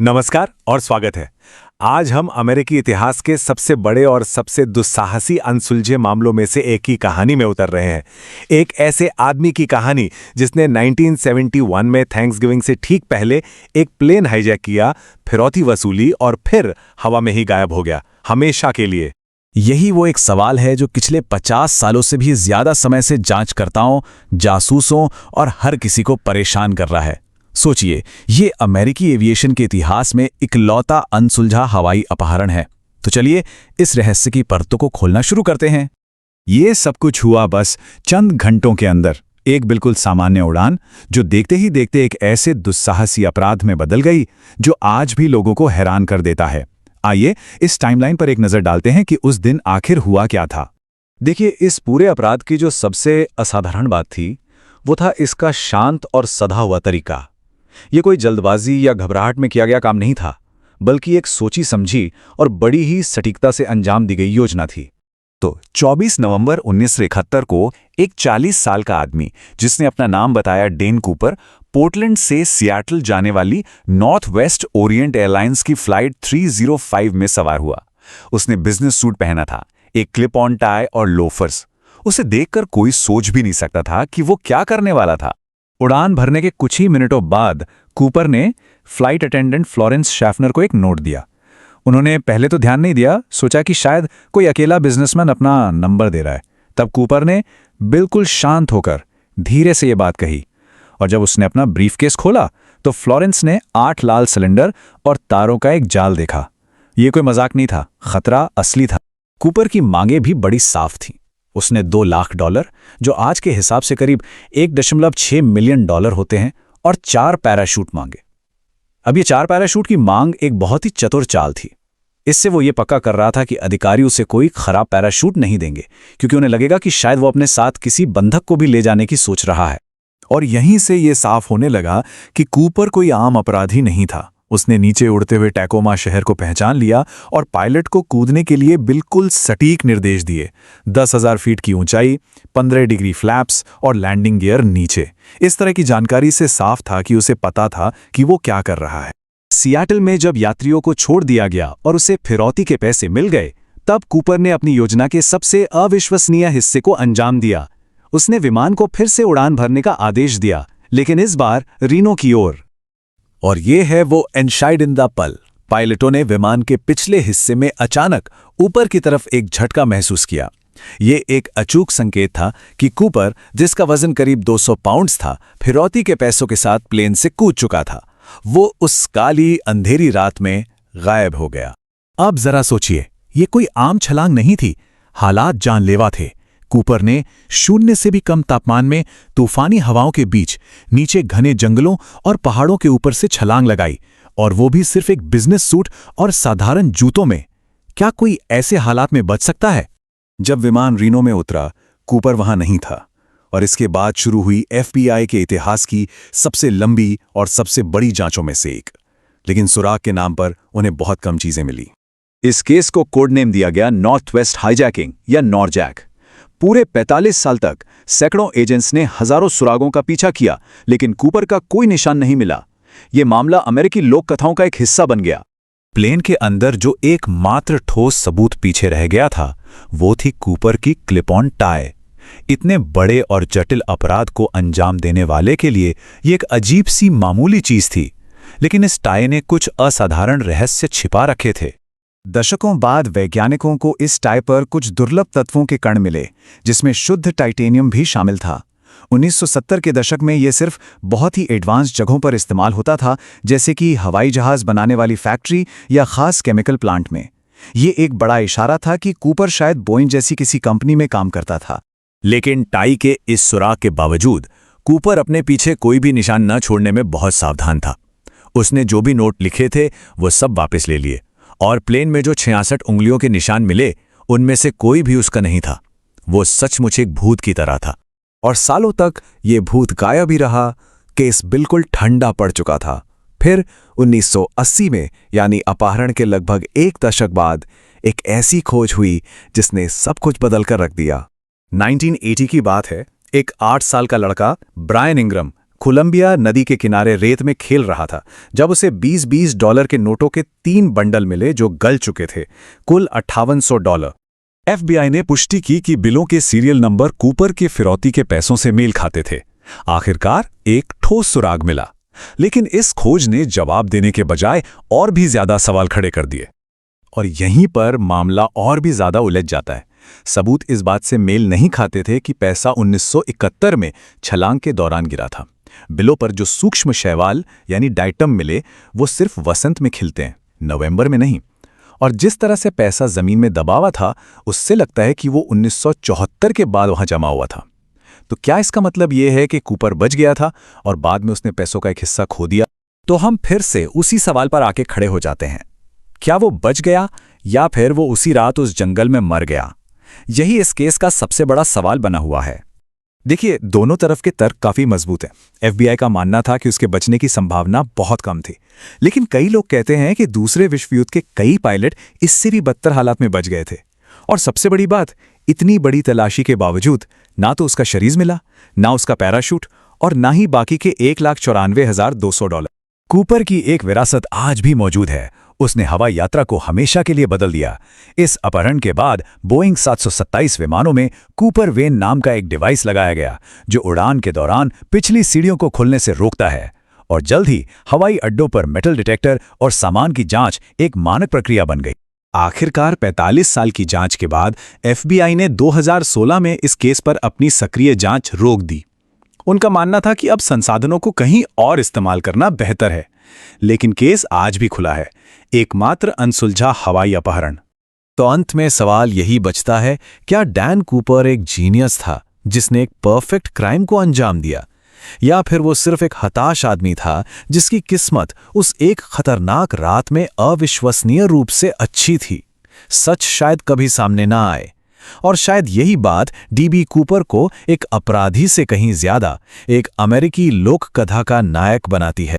नमस्कार और स्वागत है। आज हम अमेरिकी इतिहास के सबसे बड़े और सबसे दुस्साहसी अनसुलझे मामलों में से एक की कहानी में उतर रहे हैं। एक ऐसे आदमी की कहानी जिसने 1971 में थैंक्सगिविंग से ठीक पहले एक प्लेन हाईजैक किया, फिरौती वसूली और फिर हवा में ही गायब हो गया, हमेशा के लिए। यही वो एक सवाल है जो पिछले 50 सालों से भी ज्यादा समय से जांचकर्ताओं, जासूसों और हर किसी को परेशान कर रहा है। सोचिए, ये अमेरिकी एविएशन के इतिहास में इकलौता अनसुलझा हवाई अपहरण है। तो चलिए इस रहस्य की परतों को खोलना शुरू करते हैं। ये सब कुछ हुआ बस चंद घंटों के अंदर। एक बिल्कुल सामान्य उड़ान जो देखते ही देखते एक ऐसे दुस्साहसी अपराध में बदल गई जो आज भी लोगों को हैरान कर देता है। आइए इस टाइमलाइन पर एक नजर डालते हैं कि उस दिन आखिर हुआ क्या था। देखिए, इस पूरे अपराध की जो सबसे असाधारण बात थी वो था इसका शांत और सधा हुआ तरीका। ये कोई जल्दबाजी या घबराहट में किया गया काम नहीं था, बल्कि एक सोची समझी और बड़ी ही सटीकता से अंजाम दी गई योजना थी। तो 24 नवंबर 1971 को एक 40 साल का आदमी जिसने अपना नाम बताया डेन कूपर, पोर्टलैंड से सियाटल जाने वाली नॉर्थ वेस्ट ओरिएंट एयरलाइंस की फ्लाइट 305 में सवार हुआ। उसने बिजनेस सूट पहना था, एक क्लिप ऑन टाई और लोफर्स। उसे देखकर कोई सोच भी नहीं सकता था कि वो क्या करने वाला था। उड़ान भरने के कुछ ही मिनटों बाद कूपर ने फ्लाइट अटेंडेंट फ्लोरेंस शैफनर को एक नोट दिया। उन्होंने पहले तो ध्यान नहीं दिया, सोचा कि शायद कोई अकेला बिजनेसमैन अपना नंबर दे रहा है। तब कूपर ने बिल्कुल शांत होकर धीरे से ये बात कही, और जब उसने अपना ब्रीफकेस खोला तो फ्लोरेंस ने 8 लाल सिलेंडर और तारों का एक जाल देखा। ये कोई मजाक नहीं था, खतरा असली था। कूपर की मांगे भी बड़ी साफ थी। उसने $2 लाख, जो आज के हिसाब से करीब 1.6 मिलियन डॉलर होते हैं, और 4 पैराशूट मांगे। अब ये 4 पैराशूट की मांग एक बहुत ही चतुर चाल थी। इससे वो ये पक्का कर रहा था कि अधिकारी उसे कोई खराब पैराशूट नहीं देंगे, क्योंकि उन्हें लगेगा कि शायद वो अपने साथ किसी बंधक को भी ले जाने की सोच रहा है। और यहीं से ये साफ होने लगा कि कूपर कोई आम अपराधी नहीं था। उसने नीचे उड़ते हुए टैकोमा शहर को पहचान लिया और पायलट को कूदने के लिए बिल्कुल सटीक निर्देश दिए। 10,000 फीट की ऊंचाई, 15 डिग्री फ्लैप्स और लैंडिंग गियर नीचे। इस तरह की जानकारी से साफ था कि उसे पता था कि वो क्या कर रहा है। सियाटल में जब यात्रियों को छोड़ दिया गया और उसे फिरौती के पैसे मिल गए, तब कूपर ने अपनी योजना के सबसे अविश्वसनीय हिस्से को अंजाम दिया। उसने विमान को फिर से उड़ान भरने का आदेश दिया, लेकिन इस बार रीनो की ओर। और ये है वो एनशाइडिंदा पल। पायलटों ने विमान के पिछले हिस्से में अचानक ऊपर की तरफ एक झटका महसूस किया। ये एक अचूक संकेत था कि कूपर, जिसका वजन करीब 200 पाउंड्स था, फिरौती के पैसों के साथ प्लेन से कूद चुका था। वो उस काली अंधेरी रात में गायब हो गया। अब जरा सोचिए, ये कोई आम छलांग नहीं थी, हालात जानलेवा थे। कूपर ने शून्य से भी कम तापमान में तूफानी हवाओं के बीच नीचे घने जंगलों और पहाड़ों के ऊपर से छलांग लगाई, और वो भी सिर्फ एक बिजनेस सूट और साधारण जूतों में। क्या कोई ऐसे हालात में बच सकता है? जब विमान रीनो में उतरा, कूपर वहां नहीं था, और इसके बाद शुरू हुई FBI के इतिहास की सबसे लंबी और सबसे बड़ी जांचों में से एक। लेकिन सुराग के नाम पर उन्हें बहुत कम चीजें मिली। इस केस को कोड नेम दिया गया नॉर्थ वेस्ट हाईजैकिंग या नॉरजैक। पूरे 45 साल तक सैकड़ों एजेंट्स ने हजारों सुरागों का पीछा किया, लेकिन कूपर का कोई निशान नहीं मिला। यह मामला अमेरिकी लोक कथाओं का एक हिस्सा बन गया। प्लेन के अंदर जो एकमात्र ठोस सबूत पीछे रह गया था, वो थी कूपर की क्लिप ऑन टाई। इतने बड़े और जटिल अपराध को अंजाम देने वाले के लिए ये एक अजीब सी मामूली चीज थी, लेकिन इस टाई ने कुछ असाधारण रहस्य छिपा रखे थे। दशकों बाद वैज्ञानिकों को इस टाई पर कुछ दुर्लभ तत्वों के कण मिले, जिसमें शुद्ध टाइटेनियम भी शामिल था। 1970 के दशक में यह सिर्फ बहुत ही एडवांस जगहों पर इस्तेमाल होता था, जैसे कि हवाई जहाज बनाने वाली फैक्ट्री या खास केमिकल प्लांट में। ये एक बड़ा इशारा था कि कूपर शायद बोइंग जैसी किसी कंपनी में काम करता था। लेकिन टाई के इस सुराग के बावजूद कूपर अपने पीछे कोई भी निशान न छोड़ने में बहुत सावधान था। उसने जो भी नोट लिखे थे वो सब वापस ले लिए, और प्लेन में जो 66 उंगलियों के निशान मिले, उनमें से कोई भी उसका नहीं था। वो सचमुच एक भूत की तरह था, और सालों तक ये भूत गायब ही रहा। केस बिल्कुल ठंडा पड़ चुका था। फिर 1980 में, यानी अपहरण के लगभग एक दशक बाद, एक ऐसी खोज हुई जिसने सब कुछ बदल कर रख दिया। 1980 की बात है। एक 8 साल का लड़का ब्रायन इंग्रम कोलंबिया नदी के किनारे रेत में खेल रहा था जब उसे 20-20 डॉलर के नोटों के 3 बंडल मिले जो गल चुके थे, कुल $5800। FBI ने पुष्टि की कि बिलों के सीरियल नंबर कूपर के फिरौती के पैसों से मेल खाते थे। आखिरकार एक ठोस सुराग मिला, लेकिन इस खोज ने जवाब देने के बजाय और भी ज्यादा सवाल खड़े कर दिए। और यहीं पर मामला और भी ज्यादा उलझ जाता है। सबूत इस बात से मेल नहीं खाते थे कि पैसा 1971 में छलांग के दौरान गिरा था। बिलों पर जो सूक्ष्म शैवाल यानी डाइटम मिले वो सिर्फ वसंत में खिलते हैं, नवंबर में नहीं। और जिस तरह से पैसा जमीन में दबा हुआ था उससे लगता है कि वो 1974 के बाद वहां जमा हुआ था। तो क्या इसका मतलब ये है कि कूपर बच गया था और बाद में उसने पैसों का एक हिस्सा खो दिया? तो हम फिर से उसी सवाल पर आके खड़े हो जाते हैं, क्या वो बच गया या फिर वो उसी रात उस जंगल में मर गया? यही इस केस का सबसे बड़ा सवाल बना हुआ है। देखिए, दोनों तरफ के तर्क काफी मजबूत हैं। FBI का मानना था कि उसके बचने की संभावना बहुत कम थी, लेकिन कई लोग कहते हैं कि दूसरे विश्व युद्ध के कई पायलट इससे भी बदतर हालात में बच गए थे। और सबसे बड़ी बात, इतनी बड़ी तलाशी के बावजूद ना तो उसका शरीर मिला, ना उसका पैराशूट और ना ही बाकी के $1,94,200। कूपर की एक विरासत आज भी मौजूद है। उसने हवाई यात्रा को हमेशा के लिए बदल दिया। इस अपहरण के बाद बोइंग 727 विमानों में कूपर वेन नाम का एक डिवाइस लगाया गया जो उड़ान के दौरान पिछली सीढ़ियों को खुलने से रोकता है। और जल्द ही हवाई अड्डों पर मेटल डिटेक्टर और सामान की जांच एक मानक प्रक्रिया बन गई। आखिरकार 45 साल की जांच के बाद FBI ने 2016 में इस केस पर अपनी सक्रिय जांच रोक दी। उनका मानना था कि अब संसाधनों को कहीं और इस्तेमाल करना बेहतर है। लेकिन केस आज भी खुला है, एकमात्र अनसुलझा हवाई अपहरण। तो अंत में सवाल यही बचता है, क्या डैन कूपर एक जीनियस था जिसने एक परफेक्ट क्राइम को अंजाम दिया, या फिर वो सिर्फ एक हताश आदमी था जिसकी किस्मत उस एक खतरनाक रात में अविश्वसनीय रूप से अच्छी थी? सच शायद कभी सामने ना आए, और शायद यही बात DB कूपर को एक अपराधी से कहीं ज्यादा एक अमेरिकी लोक कथा का नायक बनाती है।